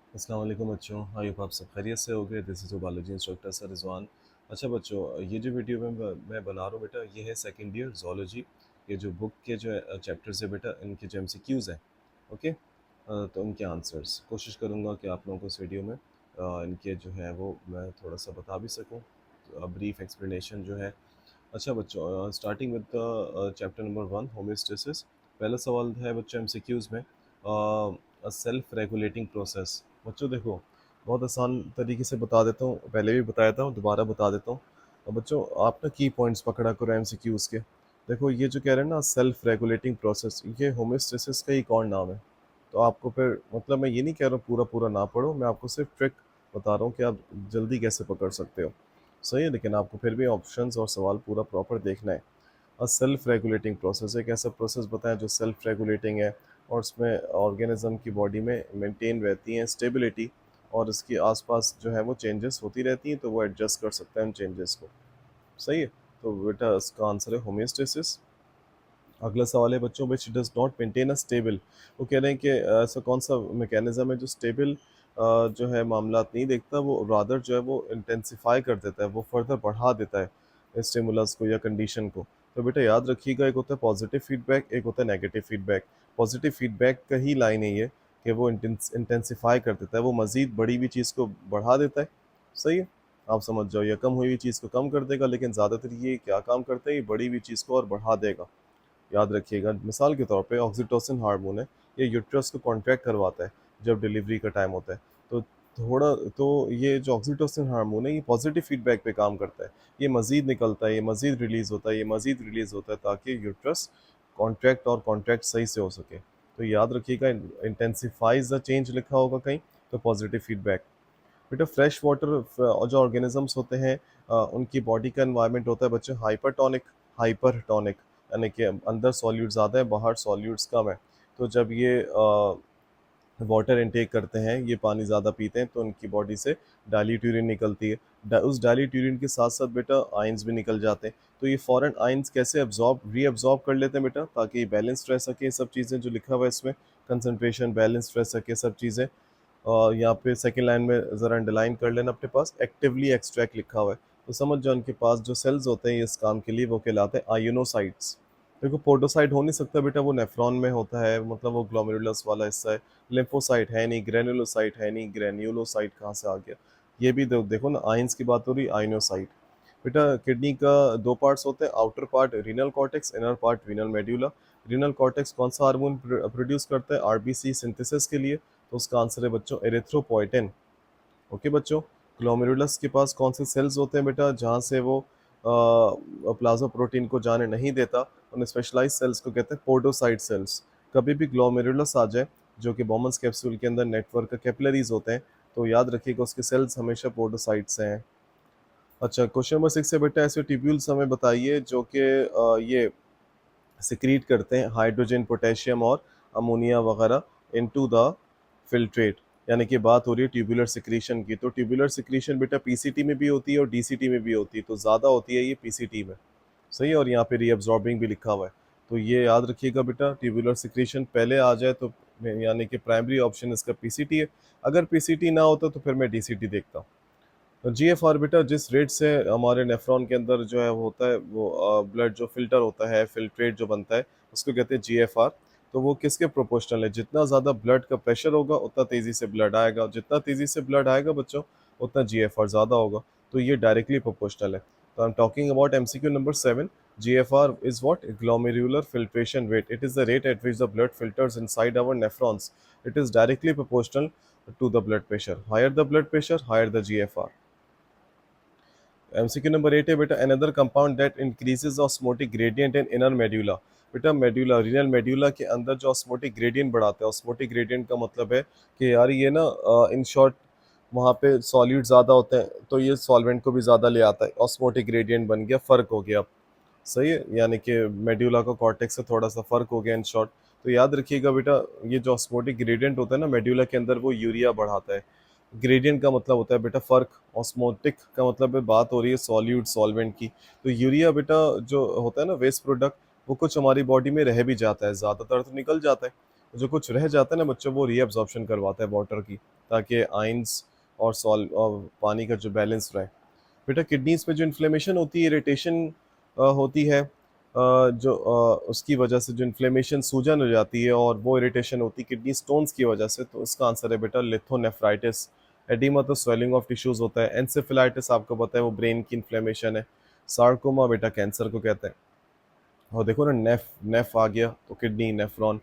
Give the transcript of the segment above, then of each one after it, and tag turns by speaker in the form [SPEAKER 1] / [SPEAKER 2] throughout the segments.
[SPEAKER 1] अस्सलाम वालेकुम बच्चों, आई होप आप सब खैरियत से होंगे। This is biology instructor sir Rizwan. अच्छा बच्चों, ये जो वीडियो मैं बना रहा हूँ बेटा, ये है सेकंड ईयर जोलॉजी। ये जो बुक के जो चैप्टर्स है बेटा, इनके जो एमसीक्यूज़ हैं, ओके। तो इनके आंसर्स कोशिश करूँगा कि आप लोगों को इस वीडियो में इनके जो है वो मैं थोड़ा सा बता भी सकूँ, ब्रीफ एक्सप्लेनेशन जो है। अच्छा बच्चों, starting with the chapter number 1, homeostasis. पहला सवाल है बच्चों एमसीक्यूज़ में, सेल्फ रेगुलेटिंग प्रोसेस। बच्चों देखो, बहुत आसान तरीके से बता देता हूँ, पहले भी बताया था, दोबारा बता देता हूँ। अब बच्चों आप ना की पॉइंट्स पकड़ा करो एमसीक्यूज़ के। देखो ये जो कह रहे हैं ना सेल्फ रेगुलेटिंग प्रोसेस, ये होमियोस्टेसिस का ही कौन नाम है। तो आपको फिर मतलब मैं ये नहीं कह रहा हूँ पूरा पूरा ना पढ़ो, मैं आपको सिर्फ ट्रिक बता रहा हूँ कि आप जल्दी कैसे पकड़ सकते हो। सही है, लेकिन आपको फिर भी ऑप्शंस और सवाल पूरा प्रॉपर देखना है। और सेल्फ रेगुलेटिंग प्रोसेस एक ऐसा प्रोसेस बताएं जो सेल्फ रेगुलेटिंग है और उसमें ऑर्गेनिज्म की बॉडी में मेंटेन रहती है स्टेबिलिटी, और इसके आसपास जो है वो चेंजेस होती रहती हैं, तो वो एडजस्ट कर सकता है उन चेंजेस को। सही है, तो बेटा इसका आंसर है होमियोस्टेसिस। अगला सवाल है बच्चों, which does not maintain a stable. वो कह रहे हैं कि ऐसा कौन सा मैकेनिज्म है जो स्टेबल जो है मामला नहीं देखता, वो रादर जो है वो इंटेंसिफाई कर देता है, वो फर्दर बढ़ा देता है स्टिमुलस को या कंडीशन को। तो बेटा याद रखिएगा, एक होता है पॉजिटिव फीडबैक, एक होता है नेगेटिव फीडबैक। पॉजिटिव फीडबैक का ही लाइन है ये कि वो इंटेंसिफाई कर देता है, वो मज़ीद बढ़ी हुई चीज़ को बढ़ा देता है। सही है, आप समझ जाओ, या कम हुई हुई चीज़ को कम कर देगा, लेकिन ज़्यादातर ये क्या काम करता है, ये बढ़ी हुई चीज़ को और बढ़ा देगा। याद रखिएगा, मिसाल के तौर पे ऑक्सीटोसिन हार्मोन है, ये यूट्रस को कॉन्ट्रैक्ट करवाता है जब डिलीवरी का टाइम होता है। तो थोड़ा तो ये जो ऑक्सीटोसिन हार्मोन है, ये पॉजिटिव फीडबैक पे काम करता है। ये मज़ीद निकलता है, ये मज़ीद रिलीज़ होता है, ये मज़ीद रिलीज़ होता है, ताकि यूट्रस कॉन्ट्रैक्ट और कॉन्ट्रैक्ट सही से हो सके। तो याद रखिएगा, इंटेंसिफाइज द चेंज लिखा होगा कहीं, तो पॉजिटिव फीडबैक। बेटा फ्रेश वाटर जो ऑर्गेनिजम्स होते हैं, उनकी बॉडी का एनवायरनमेंट होता है बच्चे हाइपरटोनिक, हाइपरटोनिक, यानी कि अंदर सॉल्यूट्स ज़्यादा है, बाहर सॉल्यूट्स कम है। तो जब ये वाटर इनटेक करते हैं, ये पानी ज़्यादा पीते हैं, तो उनकी बॉडी से डाइल्यूट यूरिन निकलती है। उस डाइल्यूट यूरिन के साथ साथ बेटा आयंस भी निकल जाते हैं। तो ये फॉरेन आयंस कैसे रीअब्जॉर्ब कर लेते हैं बेटा, ताकि बैलेंस रह सके, ये सब चीज़ें जो लिखा हुआ है इसमें, कंसंट्रेशन बैलेंस रह सके, सब चीज़ें। और यहाँ पे सेकेंड लाइन में ज़रा अंडरलाइन कर लेना, अपने पास एक्टिवली एक्सट्रैक्ट लिखा हुआ है, तो समझ जाओ उनके पास जो सेल्स होते हैं इस काम के लिए, वो कहलाते हैं आयोनोसाइट्स। देखो पोडोसाइट हो नहीं सकता बेटा, वो नेफ्रॉन में होता है, मतलब वो ग्लोमेरुलस वाला हिस्सा है। लिम्फोसाइट है नहीं, ग्रेनुलोसाइट है नहीं, ग्रेन्यूलोसाइट कहाँ से आ गया। ये भी देखो ना, आयंस की बात हो रही, आयनोसाइट। बेटा किडनी का दो पार्ट्स होते हैं, outer part renal cortex, inner part renal medulla. Renal cortex कौन सा हार्मोन प्रोड्यूस करता है आरबीसी सिंथेसिस के लिए, तो उसका आंसर है बच्चों एरिथ्रोपोइटिन। ओके बच्चों, ग्लोमेरुलस के पास कौन से सेल्स होते हैं बेटा, जहाँ से वो प्लाज्मा प्रोटीन को जाने नहीं देता, उन स्पेशलाइज सेल्स को कहते हैं पोडोसाइट सेल्स। कभी भी ग्लोमेरुलस आ जाए, जो कि बॉमन्स कैप्सूल के अंदर नेटवर्क कैपिलरीज होते हैं, तो याद रखिएगा उसके सेल्स हमेशा पोडोसाइट से हैं। अच्छा, क्वेश्चन नंबर 6 है बेटा, ऐसे ट्यूब्यूल्स हमें बताइए जो कि ये सिक्रीट करते हैं हाइड्रोजन, पोटेशियम और अमोनिया वगैरह इनटू द फिल्ट्रेट। यानी कि बात हो रही है ट्यूबुलर सिक्रीशन की, तो ट्यूबुलर सिक्रीशन बेटा पीसीटी में भी होती है और डीसीटी में भी होती है, तो ज़्यादा होती है ये पीसीटी में। सही है, और यहाँ पे रीअब्जॉर्बिंग भी लिखा हुआ है। तो ये याद रखिएगा बेटा, ट्यूबुलर सिक्रीशन पहले आ जाए तो यानी कि प्राइमरी ऑप्शन इसका पीसीटी है। अगर पीसीटी ना होता तो फिर मैं डीसीटी देखता। जीएफआर बेटा, जिस रेट से हमारे नेफ्रॉन के अंदर जो है वो होता है, वो ब्लड जो फिल्टर होता है, फिल्ट्रेट जो बनता है, उसको कहते हैं जीएफआर। तो वो किसके प्रोपोर्शनल है, जितना ज़्यादा ब्लड का प्रेशर होगा उतना तेज़ी से ब्लड आएगा, जितना तेज़ी से ब्लड आएगा बच्चों उतना जीएफआर ज़्यादा होगा। तो ये डायरेक्टली प्रोपोर्शनल है। तो I am talking about MCQ number 7। GFR is what, glomerular filtration rate, it is the rate at which the blood filters inside our nephrons. It is directly proportional to the blood pressure. Higher the blood pressure, higher the GFR. MCQ number 8 है बेटा, another compound that increases osmotic gradient in inner medulla. बेटा medulla, renal medulla के अंदर जो osmotic gradient बढ़ाता है, osmotic gradient का मतलब है कि यार ये ना इन शॉर्ट वहाँ पे सॉल्यूट ज़्यादा होते हैं, तो ये सॉल्वेंट को भी ज़्यादा ले आता है, ऑस्मोटिक ग्रेडियंट बन गया, फ़र्क हो गया। सही है, यानी कि मेड्यूला का कॉर्टेक्स से थोड़ा सा फ़र्क हो गया इन शॉर्ट। तो याद रखिएगा बेटा, ये जो ऑस्मोटिक ग्रेडियंट होता है ना मेड्यूला के अंदर, वो यूरिया बढ़ाता है। ग्रेडियंट का मतलब होता है बेटा फ़र्क, ऑस्मोटिक का मतलब है बात हो रही है सॉल्यूट सॉल्वेंट की। तो यूरिया बेटा जो होता है ना वेस्ट प्रोडक्ट, वो कुछ हमारी बॉडी में रह भी जाता है, ज़्यादातर तो निकल जाता है, जो कुछ रह जाता है ना बच्चों, वो रीअब्जॉर्प्शन करवाता है वाटर की, ताकि आइंस और सॉल और पानी का जो बैलेंस रहे। बेटा किडनीज में जो इन्फ्लेमेशन होती है, इरिटेशन होती है, जो उसकी वजह से जो इन्फ्लेमेशन, सूजन हो जाती है, और वो इरिटेशन होती है किडनी स्टोन्स की वजह से, तो इसका आंसर है बेटा लिथोनेफ्राइटिस। एडिमा तो स्वेलिंग ऑफ टिश्यूज होता है। एंसेफेलाइटिस आपको पता है वो ब्रेन की इन्फ्लेमेशन है। सार्कोमा बेटा कैंसर को कहते हैं। और देखो ना, नेफ नेफ आ गया तो किडनी, नेफ्रॉन।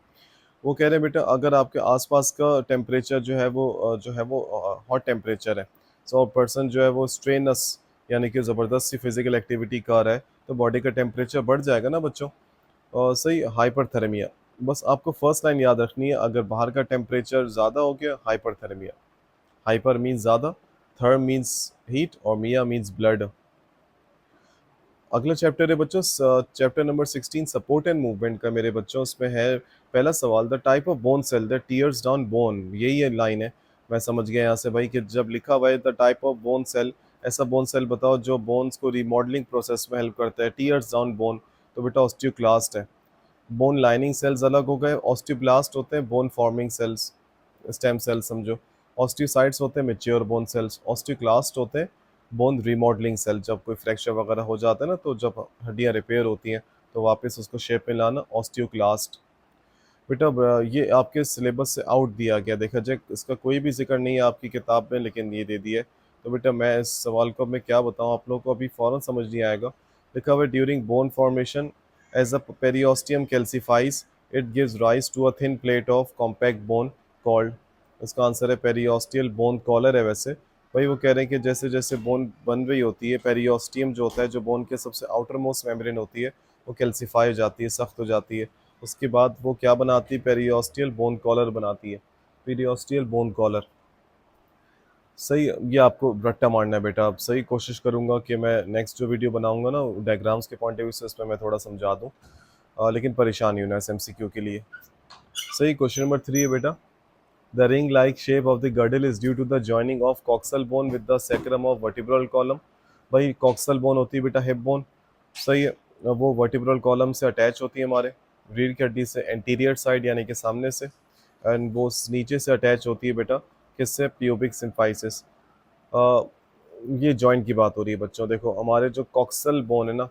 [SPEAKER 1] वो कह रहे हैं बेटा अगर आपके आसपास का टेम्परेचर जो है वो हॉट टेम्परेचर है, सो पर्सन जो है वो स्ट्रेनस यानी कि ज़बरदस्त सी फिजिकल एक्टिविटी कर रहा है, तो बॉडी का टेम्परेचर बढ़ जाएगा ना बच्चों। और सही, हाइपरथर्मिया। बस आपको फर्स्ट लाइन याद रखनी है, अगर बाहर का टेम्परेचर ज़्यादा हो गया, हाइपरथर्मिया। हाइपर मीन्स ज़्यादा, थर्म मीन्स हीट, और मिया मीन्स ब्लड। अगला चैप्टर है बच्चों, chapter number 16, support and movement का मेरे बच्चों। उसमें है पहला सवाल, the type of bone cell that tears down bone. यही है लाइन है, मैं समझ गया यहाँ से भाई कि जब लिखा हुआ है the type of bone cell, ऐसा बोन सेल बताओ जो बोन्स को रिमॉडलिंग प्रोसेस में हेल्प करता है, टीयर्स डाउन बोन। तो बेटा ऑस्टियोक्लास्ट है। बोन लाइनिंग सेल्स अलग हो गए, ऑस्टियोब्लास्ट होते हैं bone forming sales, stem cells समझो। ऑस्टियोसाइट्स होते हैं मेच्योर बोन सेल्स, ऑस्टियोक्लास्ट होते हैं बोन रीमॉडलिंग सेल। जब कोई फ्रैक्चर वगैरह हो जाता है ना, तो जब हड्डियां रिपेयर होती हैं तो वापस उसको शेप में लाना, ऑस्टियोक्लास्ट। बेटा ये आपके सिलेबस से आउट दिया गया, देखा जाए इसका कोई भी जिक्र नहीं है आपकी किताब में, लेकिन ये दे दिया है। तो बेटा मैं इस सवाल को मैं क्या बताऊं आप लोगों को, अभी फ़ौरन समझ नहीं आएगा। लिखा हुआ है during bone formation as a periosteum calcifies, it gives rise to a thin plate of compact bone called. इसका आंसर है पेरियोस्टियल बोन कॉलर है वैसे। भाई वो कह रहे हैं कि जैसे जैसे बोन बन रही होती है, पेरियोस्टियम जो होता है, जो बोन के सबसे आउटर मोस्ट मेम्ब्रेन होती है, वो कैल्सिफाई हो जाती है, सख्त हो जाती है। उसके बाद वो क्या बनाती है, पेरियोस्टियल बोन कॉलर बनाती है। Periosteal bone collar. सही, ये आपको रट्टा मारना है बेटा। अब सही कोशिश करूंगा कि मैं नेक्स्ट जो वीडियो बनाऊंगा ना डायग्राम्स के पॉइंट ऑफ व्यू से, इसमें मैं थोड़ा समझा दूं। लेकिन परेशान नहीं होना एसएमसीक्यू के लिए। सही, क्वेश्चन नंबर 3 है बेटा, the ring like shape of the girdle is due to the joining of coxal bone with the sacrum of vertebral column. भाई कॉक्सल बोन होती है बेटा हिप बोन। सही है, वो वर्टिब्रल कॉलम से अटैच होती है हमारे रीढ़ की हड्डी से, एंटीरियर साइड यानी कि सामने से। एंड वो नीचे से अटैच होती है बेटा किससे, प्यूबिक सिम्फाइसिस। ये जॉइंट की बात हो रही है बच्चों। देखो हमारे जो कॉक्सल बोन है ना,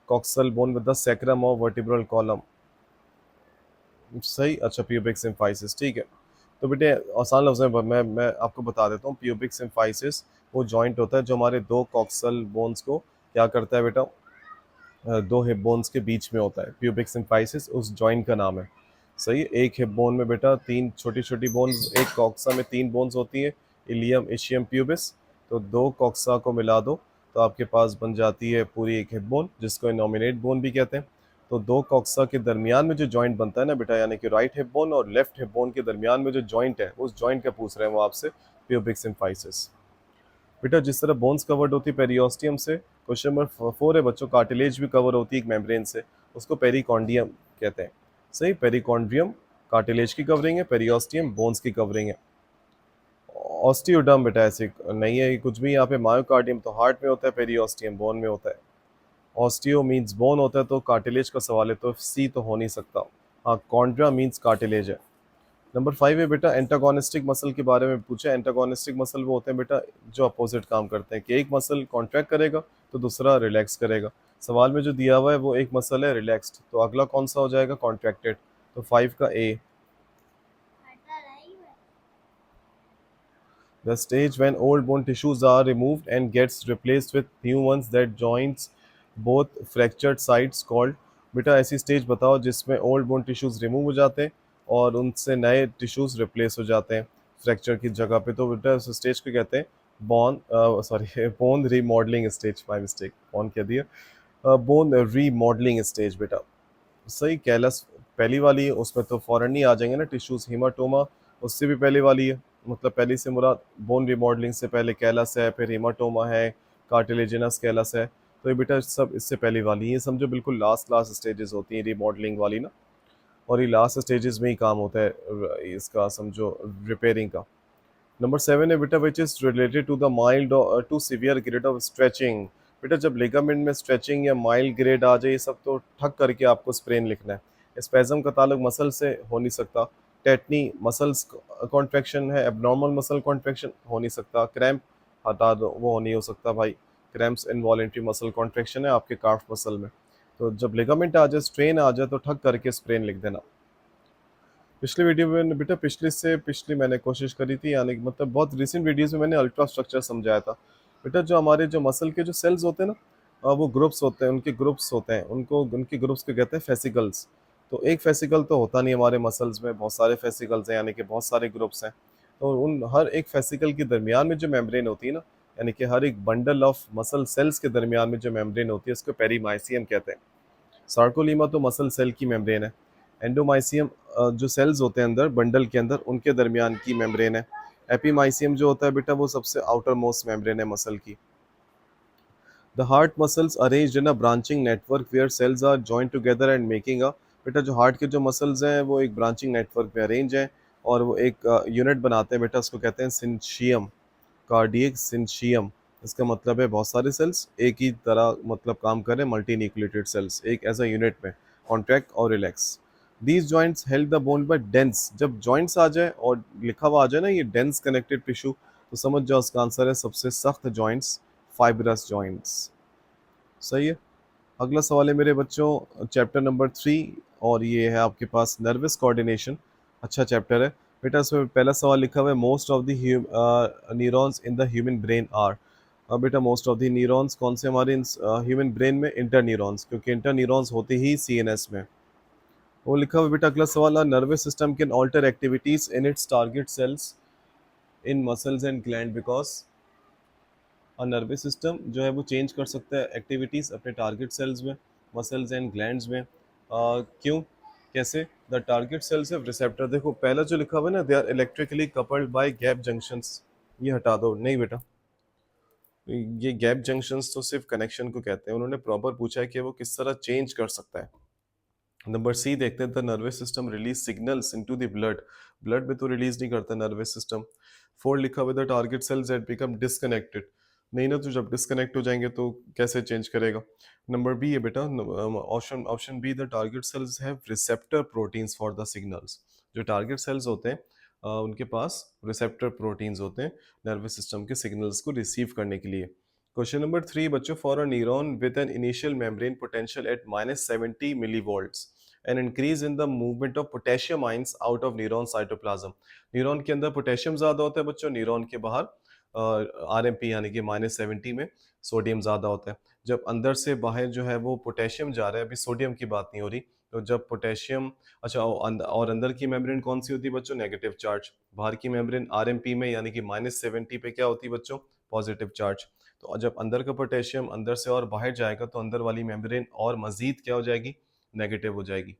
[SPEAKER 1] coxal bone with the sacrum of vertebral column. सही, अच्छा प्यूबिक सिम्फाइसिस, ठीक है। तो बेटे आसान लफ्ज़ में मैं आपको बता देता हूँ, प्यूबिक सिम्फाइसिस वो जॉइंट होता है जो हमारे दो कॉक्सल बोन्स को क्या करता है बेटा, दो हिप बोन्स के बीच में होता है। प्यूबिक सिम्फाइसिस उस जॉइंट का नाम है। सही है, एक हिप बोन में बेटा तीन छोटी छोटी बोन्स, एक कॉक्सा में तीन बोन्स होती है, इलियम, इशियम, प्यूबिस। तो दो कॉक्सा को मिला दो तो आपके पास बन जाती है पूरी एक हिप बोन, जिसको नॉमिनेट बोन भी कहते हैं। तो दो कॉक्सा के दरमियान में जो जॉइंट बनता है ना बेटा, यानी कि राइट हिप बोन और लेफ्ट हिप बोन के दरमियान में जो जॉइंट है, उस जॉइंट का पूछ रहे हैं वो आपसे, प्यूबिक सिम्फाइसिस। बेटा जिस तरह बोन्स कवर्ड होती है पेरियोस्टियम से, क्वेश्चन नंबर 4 है बच्चों, कार्टिलेज भी कवर होती है एक मेम्ब्रेन से, उसको पेरिकॉन्डियम कहते हैं। सही, पेरिकॉन्ड्रियम कार्टिलेज की कवरिंग है, पेरियोस्टियम बोन्स की कवरिंग है। ऑस्टियोडर्म बेटा ऐसे नहीं है कुछ भी यहाँ पे, मायोकार्डियम तो हार्ट में होता है, पेरियोस्टियम बोन में होता है। ऑस्टियो मीन्स बोन होता है, तो कार्टिलेज का सवाल है तो सी तो हो नहीं सकता। हाँ, कॉन्ड्रा मीन्स कार्टिलेज है। नंबर 5 है बेटा, एंटागोनिस्टिक मसल के बारे में पूछा। एंटागोनिस्टिक मसल वो होते हैं बेटा जो अपोजिट काम करते हैं, कि एक मसल कॉन्ट्रैक्ट करेगा तो दूसरा रिलैक्स करेगा। सवाल में जो दिया हुआ है वो एक मसल है रिलैक्स्ड, तो अगला कौन सा हो जाएगा, कॉन्ट्रैक्टेड। तो 5 का ए। The stage when old bone tissues are removed and gets replaced with new ones that joins both fractured sides called। बेटा ऐसी स्टेज बताओ जिसमें ओल्ड बोन टिश्यूज रिमूव हो जाते हैं और उनसे नए टिश्यूज रिप्लेस हो जाते हैं फ्रैक्चर की जगह पे। तो बेटा उस स्टेज को कहते हैं bon, sorry bone remodelling stage, my mistake, bon कह दिया, बोन रीमॉडलिंग स्टेज बेटा। सही, कैलस पहली वाली है, उसमें तो फौरन ही आ जाएंगे ना टिश्यूज। हीमाटोमा उससे भी पहले वाली है, मतलब पहली से मुराद बोन रिमॉडलिंग से पहले कैलस है, फिर हीमाटोमा है, कार्टिलेजिनस कैलस है। तो ये बेटा सब इससे पहले वाली, ये समझो बिल्कुल लास्ट लास्ट स्टेजेस होती हैं रिमॉडलिंग वाली ना, और ये लास्ट स्टेजेस में ही काम होता है इसका समझो रिपेयरिंग का। नंबर 7 है बेटा, which is related to the mild to severe grade of stretching. बेटा जब लिगामेंट में स्ट्रेचिंग या माइल्ड ग्रेड आ जाए, ये सब तो ठक करके आपको स्प्रेन लिखना है। स्पेजम का ताल्लुक मसल से हो नहीं सकता, टेटनी मसल्स कॉन्ट्रैक्शन है, एबनॉर्मल मसल कॉन्ट्रैक्शन हो नहीं सकता, क्रैम्प हटा दो, वो नहीं हो सकता भाई, क्रैम्प्स इनवॉलेंट्री मसल कॉन्ट्रैक्शन है आपके काफ मसल में। तो जब लिगामेंट आ जाए, स्ट्रेन आ जाए, तो ठक करके स्प्रेन लिख देना। पिछली वीडियो में बेटा, पिछली से पिछली मैंने कोशिश करी थी, यानी कि मतलब बहुत रिसेंट वीडियोस में मैंने अल्ट्रा स्ट्रक्चर समझाया था बेटा। जो हमारे जो मसल के जो सेल्स होते हैं ना, वो ग्रुप्स होते हैं, उनके ग्रुप्स होते हैं, उनको उनके ग्रुप्स को कहते हैं फेसिकल्स। तो एक फेसिकल तो होता नहीं हमारे मसल्स में, बहुत सारे फेसिकल्स हैं, यानी कि बहुत सारे ग्रुप्स हैं। तो उन हर एक फेसिकल के दरमियान में जो मेम्ब्रेन होती है ना, यानी कि हर एक बंडल ऑफ मसल सेल्स के दरमियान में जो मेम्ब्रेन होती है, उसको पेरीमाइसियम कहते हैं। सार्कोलीमा तो मसल सेल की मेम्ब्रेन है। एंडोमाइसियम जो सेल्स होते हैं अंदर बंडल के अंदर, उनके दरमियान की मेम्ब्रेन है। एपीमाइसियम जो होता है बेटा, वो सबसे आउटर मोस्ट मेम्ब्रेन है मसल की। The heart muscles arranged in a branching network where cells are joint together and making a, बेटा जो हार्ट के जो मसल्स हैं वो एक ब्रांचिंग नेटवर्क में अरेंज हैं, और वो एक यूनिट बनाते हैं बेटा, उसको कहते हैं सिंशियम, कार्डियक सिंशियम। इसका मतलब है बहुत सारे सेल्स एक ही तरह मतलब काम करें, मल्टी न्यूक्लिएटेड सेल्स एक एज अ यूनिट में कॉन्ट्रैक्ट और relax. These joints help the bone by dense, जब जॉइंट्स आ जाए और लिखा हुआ आ जाए ना ये डेंस कनेक्टेड टिश्यू, तो समझ जाओ उसका आंसर है सबसे सख्त जॉइंट्स, फाइब्रस जॉइंट्स। सही है। अगला सवाल है मेरे बच्चों, चैप्टर नंबर 3, और ये है आपके पास नर्वस कोऑर्डिनेशन। अच्छा चैप्टर है बेटा। इसमें पहला सवाल लिखा हुआ है, most of the neurons in the human brain are. बेटा मोस्ट ऑफ द न्यूरॉन्स कौन से हमारे ह्यूमन ब्रेन में? इंटर न्यूरॉन्स, क्योंकि इंटर न्यूरॉन्स होते ही सीएनएस में। वो लिखा हुआ है बेटा, अगला सवाल है, nervous system can alter activities in its target cells in muscles and gland because. और नर्वस सिस्टम जो है वो चेंज कर सकता है एक्टिविटीज़ अपने टारगेट सेल्स में, मसल्स एंड ग्लैंड्स में। क्यों, कैसे? The target cells have receptor, देखो पहला जो लिखा हुआ है ना, they are electrically coupled by gap junctions, ये हटा दो, नहीं बेटा, ये गैप जंक्शंस तो सिर्फ कनेक्शन को कहते हैं, उन्होंने प्रॉपर पूछा है कि वो किस तरह चेंज कर सकता है। नंबर सी देखते हैं, the nervous system release signals into the blood, blood में तो रिलीज नहीं करता नर्वस सिस्टम। फोर लिखा हुआ, the target cells that become disconnected, नहीं ना, तो जब डिस्कनेक्ट हो जाएंगे तो कैसे चेंज करेगा। नंबर बी है बेटा, option option B, the target cells have receptor proteins for the signals, जो टारगेट सेल्स होते हैं उनके पास रिसेप्टर प्रोटीन्स होते हैं नर्वस सिस्टम के सिग्नल्स को रिसीव करने के लिए। क्वेश्चन नंबर 3 बच्चों, for a neuron with an initial membrane potential at -70 millivolts an increase in the movement of potassium ions out of neuron cytoplasm. Neuron के अंदर पोटेशियम ज्यादा होता है बच्चों, न्यूरॉन के बाहर आरएमपी यानी कि -70 में सोडियम ज्यादा होता है। जब अंदर से बाहर जो है वो पोटेशियम जा रहा है, अभी सोडियम की बात नहीं हो रही, तो जब पोटेशियम, अच्छा और अंदर की मेम्ब्रेन कौन सी होती है बच्चों? Negative charge. बाहर की मेम्ब्रेन आरएमपी में यानी कि -70 पे क्या होती है बच्चों? Positive charge. तो जब अंदर का पोटेशियम अंदर से और बाहर जाएगा तो अंदर वाली मेम्ब्रेन और मजीद क्या हो जाएगी? नेगेटिव हो जाएगी।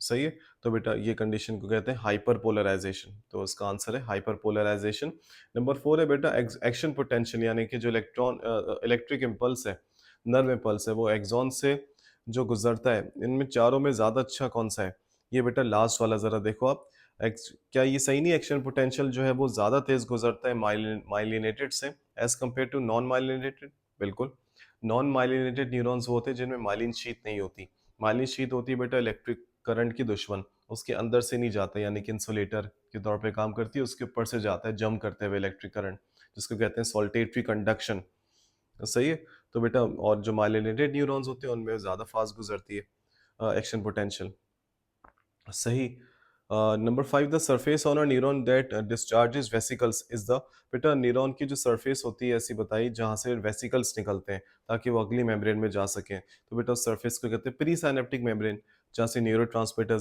[SPEAKER 1] सही है। तो बेटा ये कंडीशन को कहते हैं हाइपर पोलराइजेशन, तो इसका आंसर है हाइपर पोलराइजेशन। नंबर 4 है बेटा, एक्शन पोटेंशियल, यानी कि जो इलेक्ट्रिक इम्पल्स है, नर्व इम्पल्स है, वो एक्सॉन से जो गुजरता है, इनमें चारों में ज्यादा अच्छा कौन सा है? ये बेटा लास्ट वाला जरा देखो आप। क्या ये सही नहीं? एक्शन पोटेंशियल जो है वो ज्यादा तेज गुजरता है माइलिनेटेड से as compare to non myelinated? बिल्कुल। नॉन माइलिनेटेड न्यूरॉन्स वो होते हैं जिनमें माइलिन शीथ नहीं होती। माइलिन शीथ होती है बेटा इलेक्ट्रिक करंट की दुश्मन, उसके अंदर से नहीं जाता, यानी कि इंसुलेटर के तौर पे काम करती है, उसके ऊपर से जाता है जम करते हुए इलेक्ट्रिक करंट, जिसको कहते हैं सॉल्टेटरी कंडक्शन। सही है। तो बेटा और जो माइलिनेटेड न्यूरॉन्स होते हैं उनमें ज़्यादा फास्ट गुजरती है एक्शन पोटेंशियल। सही। Number 5, the surface on a neuron that discharges vesicles is the, बेटा न्यूरॉन की जो सरफेस होती है ऐसी बताई जहाँ से वेसिकल्स निकलते हैं ताकि वो अगली मेम्ब्रेन में जा सकें, तो बेटा उस सरफेस को कहते हैं प्री साइनेप्टिक मेम्ब्रेन, जहाँ से न्यूरो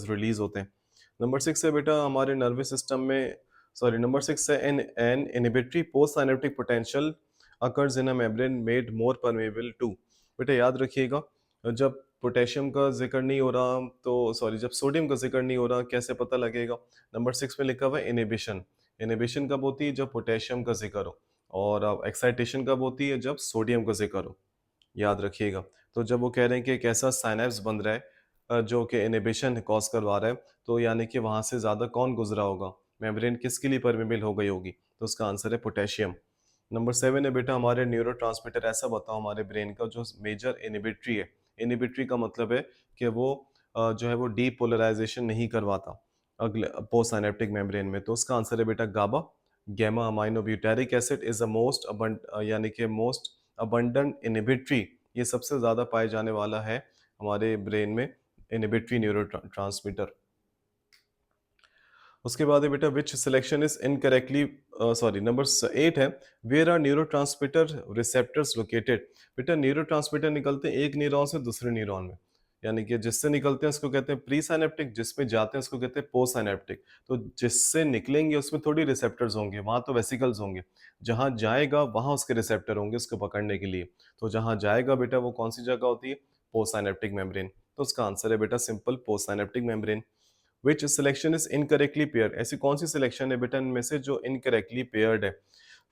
[SPEAKER 1] रिलीज होते हैं। नंबर 6 है बेटा, हमारे नर्वस सिस्टम में, सॉरी नंबर 6 है, an an inhibitory post synaptic potential occurs in a membrane made more permeable to. बेटा याद रखिएगा, जब पोटेशियम का जिक्र नहीं हो रहा, तो सॉरी जब सोडियम का जिक्र नहीं हो रहा, कैसे पता लगेगा? नंबर 6 में लिखा हुआ है इनहिबिशन। इनहिबिशन कब होती है? जब पोटेशियम का जिक्र हो। और एक्साइटेशन कब होती है? जब सोडियम का जिक्र हो। याद रखिएगा। तो जब वो कह रहे हैं कि एक ऐसा साइनेप्स बन रहा है जो कि इनहिबिशन कॉज करवा रहा है, तो यानी कि वहां से ज्यादा कौन गुजरा होगा? मेम्ब्रेन किसके लिए परमेबल हो गई होगी? तो उसका आंसर है पोटेशियम। नंबर 7 है बेटा, हमारे न्यूरो ऐसा बताओ हमारे ब्रेन का जो मेजर इनहिबिटरी है। इनहिबिटरी का मतलब है कि वो जो है वो डीपोलराइजेशन नहीं करवाता। अगले पोस्ट साइनेप्टिक मेम्ब्रेन में, तो उसका आंसर है बेटा GABA. Gamma amino butyric acid is the most यानी कि मोस्ट अबंडेंट इनहिबिटरी, ये सबसे ज़्यादा पाए जाने वाला है हमारे ब्रेन में इनहिबिटरी न्यूरो ट्रांसमीटर। उसके बाद है बेटा which selection is incorrectly, sorry number 8 है, where are neuro receptors located. बेटा न्यूरो निकलते हैं एक न्यूरॉन से दूसरे न्यूरॉन में, यानी कि जिससे निकलते हैं उसको कहते हैं प्री साइनेप्टिक, जिसमें जाते हैं उसको कहते हैं पोस्ट साइनेप्टिक। तो जिससे निकलेंगे उसमें थोड़ी रिसेप्टर्स होंगे, वहां तो वेसिकल्स होंगे, जहां जाएगा वहां उसके रिसेप्टर होंगे उसको पकड़ने के लिए। तो जहां जाएगा बेटा वो कौन सी जगह होती है, पोस्ट साइनेप्टिक मेम्ब्रेन। तो उसका आंसर है बेटा simple post synaptic membrane. Which selection is incorrectly pair, ऐसी कौन सी सिलेक्शन है बेटा इनमें से जो इनकरेक्टली पेयर्ड है।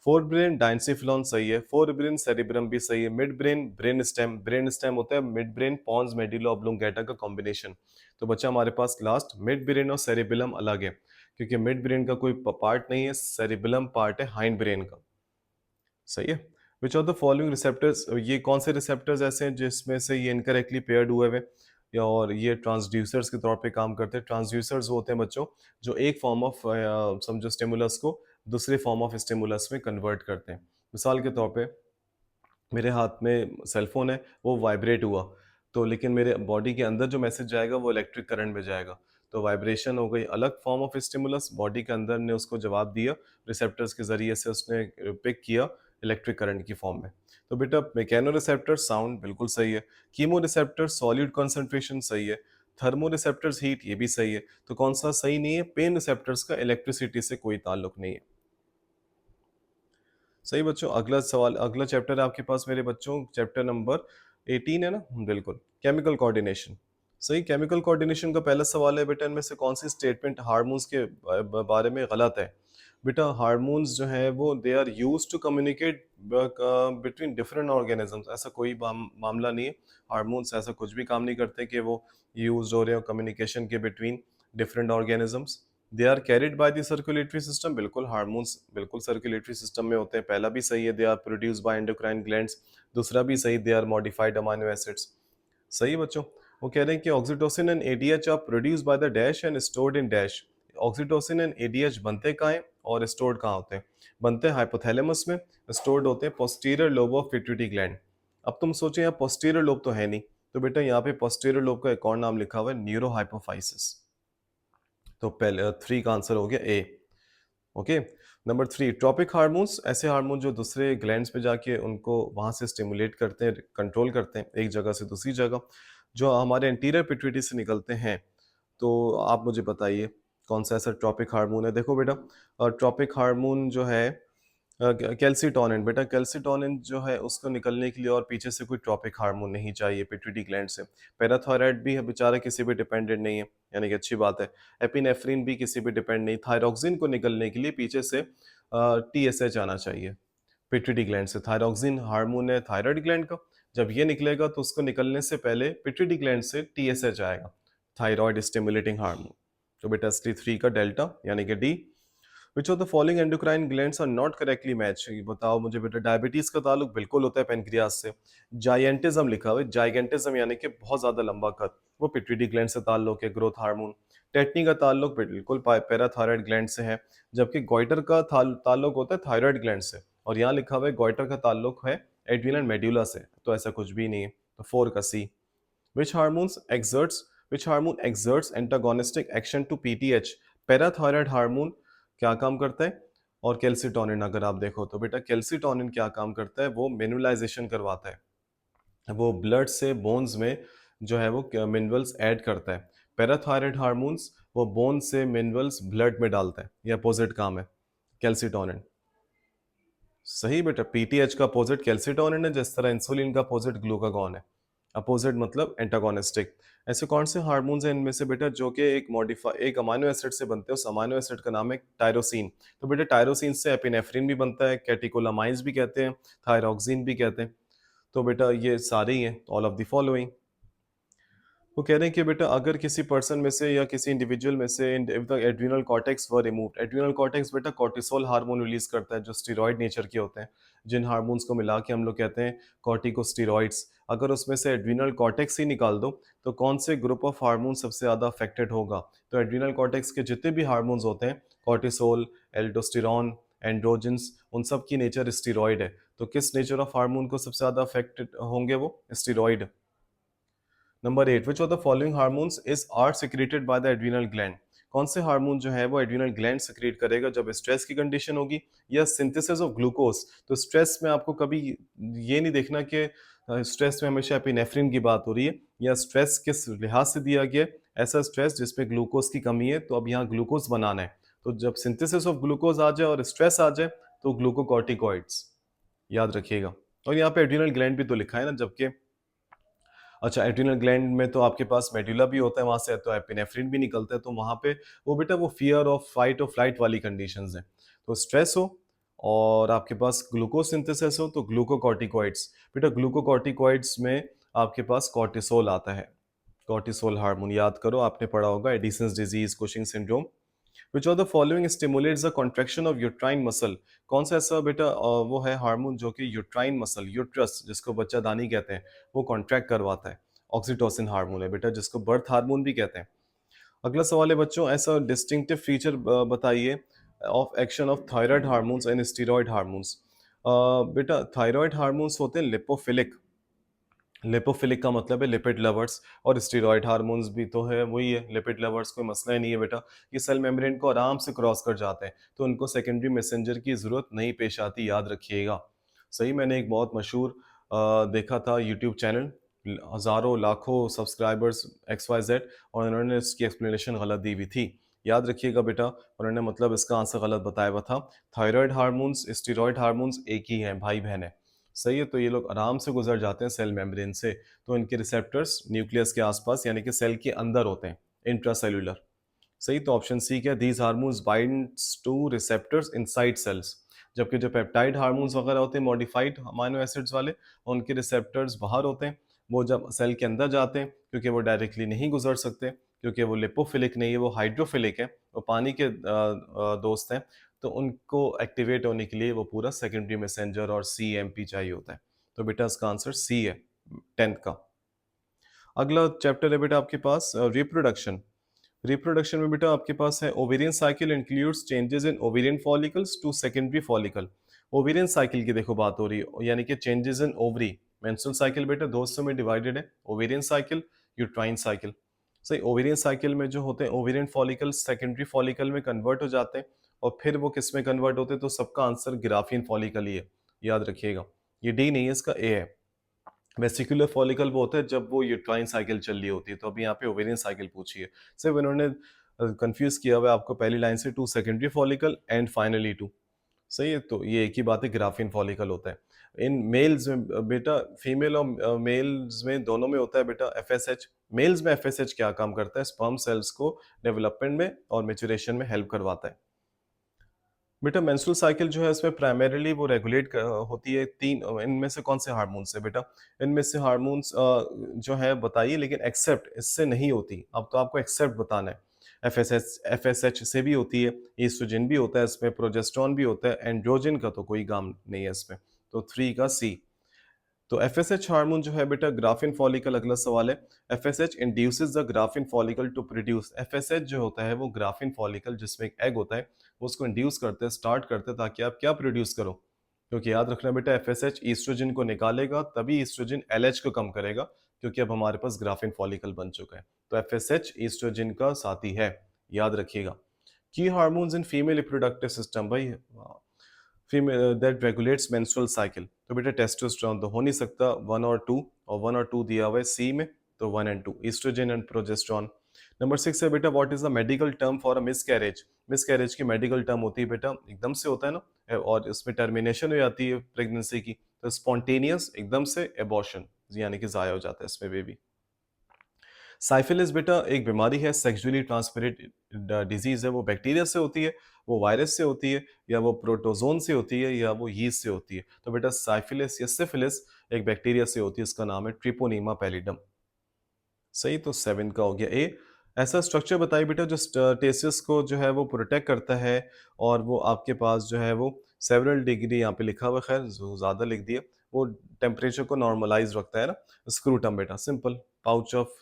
[SPEAKER 1] फोर ब्रेन डाइनसिफिलॉन सही है, फोर ब्रेन सेरिब्रम भी सही है, मिड ब्रेन ब्रेन स्टेम होता है mid brain pons medulla oblongata का कॉम्बिनेशन। तो बच्चा हमारे पास लास्ट मिड ब्रेन और सेरिबेलम अलग है, क्योंकि मिड ब्रेन का कोई पार्ट नहीं है, सेरिबेलम पार्ट है हाइंड ब्रेन का। सही है। विच ऑफ द फॉलोइंग रिसेप्टर्स, ये कौन से रिसेप्टर्स ऐसे हैं जिसमें से ये इनकरेक्टली पेयर्ड हुए हुए या और ये ट्रांसड्यूसर्स के तौर पे काम करते हैं। ट्रांसड्यूसर्स वो होते हैं बच्चों जो एक फॉर्म ऑफ समझो स्टिमुलस को दूसरे फॉर्म ऑफ स्टिमुलस में कन्वर्ट करते हैं। मिसाल के तौर पे मेरे हाथ में सेलफोन है, वो वाइब्रेट हुआ, तो लेकिन मेरे बॉडी के अंदर जो मैसेज जाएगा वो इलेक्ट्रिक करंट में जाएगा। तो वाइब्रेशन हो गई अलग फॉर्म ऑफ स्टिमुलस, बॉडी के अंदर ने उसको जवाब दिया, रिसेप्टर्स के जरिए से उसने पिक किया इलेक्ट्रिक करंट की फॉर्म में। तो बेटा मैकेनो रिसेप्टर साउंड बिल्कुल सही है, कीमो रिसेप्टर सॉलिड कॉन्सेंट्रेशन सही है, थर्मो रिसेप्टर्स हीट ये भी सही है। तो कौन सा सही नहीं है, पेन रिसेप्टर्स का इलेक्ट्रिसिटी से कोई ताल्लुक नहीं है। सही बच्चों, अगला सवाल, अगला चैप्टर है आपके पास मेरे बच्चों, चैप्टर नंबर 18 है ना, बिल्कुल, केमिकल कोऑर्डिनेशन। सही, केमिकल कोऑर्डिनेशन का पहला सवाल है बेटा इनमें से कौन सी स्टेटमेंट हार्मोन्स के बारे में गलत है। बेटा हार्मोन्स जो है वो they are use to communicate between different organisms, ऐसा कोई मामला नहीं है। हार्मोन्स ऐसा कुछ भी काम नहीं करते कि वो यूज हो रहे हो कम्युनिकेशन के between different organisms. They are carried by the circulatory system, बिल्कुल हार्मोन्स बिल्कुल सर्कुलेटरी सिस्टम में होते हैं, पहला भी सही है। They are produce by endocrine glands, दूसरा भी सही, they are modified amino acids. सही बच्चों, वो कह रहे हैं कि oxytocin and ADH are produce by the dash and stored in dash. Oxytocin and ADH बनते कहाँ हैं और स्टोर्ड कहाँ होते हैं? बनते हैं हाइपोथैलेमस में, स्टोर्ड होते हैं posterior lobe of pituitary gland. अब तुम सोचो यहाँ पोस्टीरियर लोब तो है नहीं, तो बेटा यहाँ पे पोस्टीरियर लोब का एक और नाम लिखा हुआ है न्यूरो हाइपोफाइसिस। तो पहले 3 का आंसर हो गया ए। ओके, नंबर 3 ट्रॉपिक हार्मोन्स, ऐसे हार्मोन जो दूसरे ग्लैंड्स पे जाके उनको वहां से स्टिमुलेट करते हैं, कंट्रोल करते हैं एक जगह से दूसरी जगह, जो हमारे एंटीरियर पिट्यूटरी से निकलते हैं। तो आप मुझे बताइए कौन सा ऐसा ट्रॉपिक हार्मोन है। देखो बेटा ट्रॉपिक हार्मोन जो है कैल्सिटोनिन, बेटा कैल्सिटोनिन जो है उसको निकलने के लिए और पीछे से कोई ट्रॉपिक हार्मोन नहीं चाहिए पिट्यूटरी ग्लैंड से। पैराथायराइड भी है बेचारा किसी पे डिपेंडेंट नहीं है, यानी कि अच्छी बात है। एपिनेफ्रिन भी किसी पे डिपेंड नहीं। थायरॉक्सिन को निकलने के लिए पीछे से टीएसएच आना चाहिए पिट्यूटरी ग्लैंड से। थायरॉक्सिन हार्मोन है थायराइड ग्लैंड का, जब ये निकलेगा तो उसको निकलने से पहले पिट्यूटरी ग्लैंड से टीएसएच आएगा, थायराइड स्टिमुलेटिंग हार्मोन। तो बेटा ST3 का डेल्टा यानी कि D. Which of the following endocrine glands are not correctly match, बताओ मुझे बेटा। डायबिटीज का ताल्लुक बिल्कुल होता है पेनक्रियास से। जायंटिज्म लिखा हुआ है, जाइगेंटिज्म यानी कि बहुत ज्यादा लंबा कद, वो पिट्यूटरी ग्लैंड से ताल्लुक है, ग्रोथ हार्मोन। टेटनी का ताल्लुक बिल्कुल पैराथायराइड ग्लैंड से है, जबकि गोइटर का ताल्लुक होता है थायराइड ग्लैंड से। और यहाँ लिखा हुआ है गोइटर का ताल्लुक है एड्रिनल मेड्यूला से, तो ऐसा कुछ भी नहीं है। तो 4 का सी। Which hormones exerts which hormone exerts antagonistic action to PTH? Parathyroid hormone क्या काम करता है? और कैल्सिटोनिन अगर आप देखो तो बेटा कैल्सिटोनिन क्या काम करता है, वो मिनरलाइजेशन करवाता है, वो ब्लड से बोन्स में जो है वो मिनरल्स ऐड करता है। पैराथायराइड हार्मोन्स वो बोन से मिनरल्स ब्लड में डालता है, ये अपोजिट काम है कैल्सिटोनिन। सही बेटा, पीटीएच का अपोजिट कैल्सिटोनिन है, जिस तरह इंसुलिन का अपोजिट ग्लूकागॉन है। अपोजिट मतलब एंटागोनिस्टिक। ऐसे कौन से हार्मोन्स हैं इनमें से बेटा जो कि एक अमाइनो एसिड से बनते हैं, उस अमाइनो एसिड का नाम है टायरोसिन। तो बेटा टायरोसिन से एपिनेफ्रिन भी बनता है, कैटिकोलामाइंस भी कहते हैं, थायरॉक्सिन भी कहते हैं। तो बेटा ये सारे ही हैं, ऑल ऑफ द फॉलोइंग। वो कह रहे हैं कि बेटा अगर किसी पर्सन में से या किसी इंडिविजुअल में से if the adrenal cortex were removed, adrenal cortex बेटा कॉर्टिसोल हार्मोन रिलीज करता है जो स्टीरॉयड नेचर के होते हैं, जिन हार्मोन्स को मिला के हम लोग कहते हैं कॉर्टिकोस्टीरॉइड्स। अगर उसमें से एड्रिनल कॉर्टेक्स ही निकाल दो तो कौन से ग्रुप ऑफ हार्मोन सबसे ज़्यादा अफेक्टेड होगा? तो एड्रिनल कॉर्टेक्स के जितने भी हार्मोन्स होते हैं, कॉर्टिसोल, एल्डोस्टेरॉन, एंड्रोजन्स, उन सब की नेचर स्टीरॉयड है। तो किस नेचर ऑफ हार्मोन को सबसे ज़्यादा अफेक्टेड होंगे? वो steroid. Number 8, which of the following hormones is are secreted by the adrenal gland? कौन से हार्मोन जो है वो एड्रिनल ग्लैंड सिक्रेट करेगा जब स्ट्रेस की कंडीशन होगी या सिंथेसिस ऑफ ग्लूकोज? तो स्ट्रेस में आपको कभी ये नहीं देखना कि स्ट्रेस में हमेशा एपिनेफ्रिन की बात हो रही है, या स्ट्रेस किस लिहाज से दिया गया है। ऐसा स्ट्रेस जिसमें ग्लूकोज की कमी है तो अब यहाँ ग्लूकोज बनाना है, तो जब सिंथेसिस ऑफ ग्लूकोज आ जाए और स्ट्रेस आ जाए तो ग्लूकोकॉर्टिकॉइड्स, याद रखिएगा। और यहाँ पे एड्रिनल ग्लैंड भी तो लिखा है ना, जबकि अच्छा एड्रिनल ग्लैंड में तो आपके पास मेडुला भी होता है, वहां से तो एपिनेफ्रिन भी निकलता है, तो वहां पे वो बेटा वो फियर ऑफ फाइट और फ्लाइट वाली कंडीशंस हैं। तो स्ट्रेस हो और आपके पास ग्लूकोज सिंथेसिस हो तो ग्लूकोकॉर्टिकॉइड्स। बेटा ग्लूकोकॉर्टिकॉइड्स में आपके पास कॉर्टिसोल आता है, कॉर्टिसोल हार्मोन याद करो, आपने पढ़ा होगा Edison's disease, Cushing syndrome. Which of the following stimulates the contraction of uterine muscle? कौन सा ऐसा बेटा वो है हार्मोन जो कि यूट्राइन मसल, यूट्रस जिसको बच्चादानी कहते हैं, वो कॉन्ट्रैक्ट करवाता है? ऑक्सीटोसिन हार्मोन है बेटा, जिसको बर्थ हार्मोन भी कहते हैं। अगला सवाल है बच्चों, ऐसा डिस्टिंक्टिव फीचर बताइए of action of thyroid hormones and steroid hormones. बेटा थायराइड हार्मोन्स होते हैं लिपोफिलिक, लिपोफिलिक का मतलब है लिपिड लवर्स, और स्टीरॉयड हार्मोन्स भी तो है वही है लिपिड लवर्स, कोई मसला ही नहीं है बेटा। ये सेल मेम्ब्रेन को आराम से क्रॉस कर जाते हैं तो उनको सेकेंडरी मैसेंजर की ज़रूरत नहीं पेश आती, याद रखिएगा। सही, मैंने एक बहुत मशहूर देखा था यूट्यूब चैनल, हज़ारों लाखों सब्सक्राइबर्स एक्स वाई जेड, और उन्होंने इसकी एक्सप्लेनेशन गलत दी हुई थी। याद रखिएगा बेटा, उन्होंने मतलब इसका आंसर गलत बताया हुआ था। थायराइड हार्मोन्स स्टीरॉयड हार्मोन्स एक ही हैं, भाई बहन है। सही है, तो ये लोग आराम से गुजर जाते हैं सेल मेम्ब्रेन से, तो इनके रिसेप्टर्स न्यूक्लियस के आसपास यानी कि सेल के अंदर होते हैं, इंट्रासेल्युलर। सही, तो ऑप्शन सी क्या, these hormones binds to receptors inside cells. जबकि जो पेप्टाइड हार्मोन्स वगैरह होते हैं मॉडिफाइड अमाइनो एसिड्स वाले, उनके रिसेप्टर्स बाहर होते हैं, वो जब सेल के अंदर जाते हैं क्योंकि वो डायरेक्टली नहीं गुजर सकते, क्योंकि वो लिपोफिलिक नहीं है, वो हाइड्रोफिलिक है, वो पानी के दोस्त हैं, तो उनको एक्टिवेट होने के लिए वो पूरा सेकेंडरी मैसेंजर और CMP चाहिए होता है। तो बेटा इसका आंसर सी है, 10th का। अगला चैप्टर है बेटा आपके पास रिप्रोडक्शन। रिप्रोडक्शन में बेटा आपके पास है ovarian cycle includes changes in ovarian follicles to secondary follicle. Ovarian cycle की देखो बात हो रही है, यानी कि changes in ovary. Menstrual cycle बेटा दो हिस्सों में डिवाइडेड है, ओवेरियन साइकिल, यूट्राइन साइकिल। सही, ओवेरियन साइकिल में जो होते हैं ओवेरियन फॉलिकल्स सेकेंडरी फॉलिकल में कन्वर्ट हो जाते हैं, और फिर वो किस में कन्वर्ट होते हैं? तो सबका आंसर ग्राफियन फॉलिकल ही है, याद रखिएगा। ये डी नहीं है, इसका ए है। वेसिकुलर फॉलिकल वो होता है जब वो यूट्राइन साइकिल चल रही होती है, तो अभी यहाँ पे ओवेरियन साइकिल पूछी है। सिर्फ इन्होंने कंफ्यूज किया हुआ है आपको पहली लाइन से, to secondary follicle and finally to. सही है, तो ये एक ही बात है, ग्राफियन फॉलिकल होता है। इन मेल्स में बेटा, फीमेल और मेल्स में दोनों में होता है बेटा FSH। मेल्स में FSH क्या काम करता है? स्पर्म सेल्स को डेवलपमेंट में और मेचुरेशन में हेल्प करवाता है। बेटा मेंस्ट्रुअल साइकिल जो है इसमें प्राइमरीली वो रेगुलेट होती है तीन, इनमें से कौन से हार्मोन्स है बेटा? इनमें से हार्मोन्स जो है बताइए, लेकिन एक्सेप्ट इससे नहीं होती। अब तो आपको एक्सेप्ट बताना है। FSH से भी होती है, ईस्ट्रोजन भी होता है इसमें, प्रोजेस्टेरोन भी होता है, एंड्रोजन का तो कोई काम नहीं है इसमें। तो 3 का सी। तो FSH हार्मोन जो है बेटा ग्राफिन फॉलिकल, अगला सवाल है, FSH induces the graafian follicle to produce. FSH जो होता है वो ग्राफिन फॉलिकल जिसमें एक एग होता है, वो उसको इंड्यूस करते हैं, स्टार्ट करते हैं, ताकि आप क्या प्रोड्यूस करो? क्योंकि याद रखना बेटा, FSH ईस्ट्रोजन को निकालेगा तभी ईस्ट्रोजन LH को कम करेगा, क्योंकि अब हमारे पास ग्राफिन फॉलिकल बन चुका है। तो FSH ईस्ट्रोजन का साथी है, याद रखिएगा। की hormones in female reproductive system, भाई female that regulates menstrual cycle. तो बेटा टेस्टोस्टेरोन तो हो नहीं सकता, 1 और 2, और 1 और 2 दिया हुआ है सी में, तो 1 and 2 estrogen and progesterone. Number 6 है बेटा, what is the medical term for a miscarriage? Miscarriage की मेडिकल टर्म होती है बेटा, एकदम से होता है ना, और इसमें टर्मिनेशन हो जाती है प्रेगनेंसी की, तो स्पॉन्टेनियस एकदम से एबॉर्शन, यानी कि जाया हो जाता है इसमें बेबी। साइफिलिस बेटा एक बीमारी है, सेक्सुअली ट्रांसमिटेड डिजीज है, वो बैक्टीरिया से होती है, वो वायरस से होती है, या वो प्रोटोजोन से होती है, या वो यीस्ट से होती है? तो बेटा साइफिलिस या सिफिलिस एक बैक्टीरिया से होती है, इसका नाम है ट्रिपोनीमा पैलिडम। सही, तो 7 का हो गया ए। ऐसा स्ट्रक्चर बताइए बेटा जो टेसिस को जो है वो प्रोटेक्ट करता है और वो आपके पास जो है वो सेवरल डिग्री यहाँ पे लिखा हुआ है, खैर जो ज़्यादा लिख दिया, वो टेम्परेचर को नॉर्मलाइज रखता है ना। स्क्रूटम बेटा simple, pouch of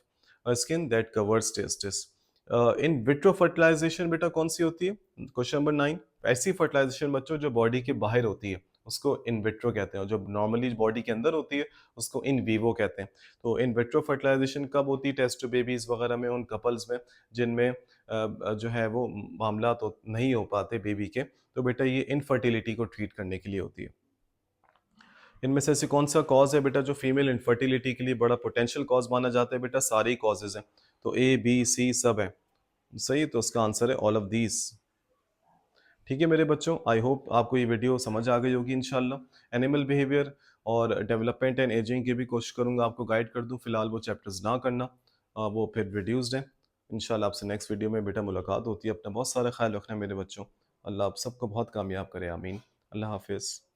[SPEAKER 1] skin that covers testis. In vitro fertilization बेटा कौन सी होती है? Question number 9। ऐसी फर्टिलाइजेशन बच्चों जो बॉडी के बाहर होती है उसको इन विट्रो कहते हैं, और जो नॉर्मली बॉडी के अंदर होती है उसको इन वीवो कहते हैं। तो इन विट्रो फर्टिलाइजेशन कब होती है? टेस्ट बेबीज वगैरह में, उन कपल्स में जिनमें जो है वो मामला तो नहीं हो पाते बेबी के, तो बेटा ये इनफर्टिलिटी को ट्रीट करने के लिए होती है। इनमें से ऐसी कौन सा कॉज है बेटा जो फीमेल इनफर्टिलिटी के लिए बड़ा पोटेंशियल कॉज माना जाता है? बेटा सारे ही कॉजेज हैं, तो ए बी सी सब है सही, तो उसका आंसर है ऑल ऑफ दीज। ठीक है मेरे बच्चों, आई होप आपको ये वीडियो समझ आ गई होगी इंशाल्लाह। एनिमल बिहेवियर और डेवलपमेंट एंड एजिंग की भी कोशिश करूंगा आपको गाइड कर दूं, फिलहाल वो चैप्टर्स ना करना, वो फिर रिड्यूस्ड हैं। इंशाल्लाह आपसे नेक्स्ट वीडियो में बेटा मुलाकात होती है। अपना बहुत सारा ख्याल रखना मेरे बच्चों। अल्लाह आप सबको बहुत कामयाब करे, आमीन। अल्लाह हाफिज़।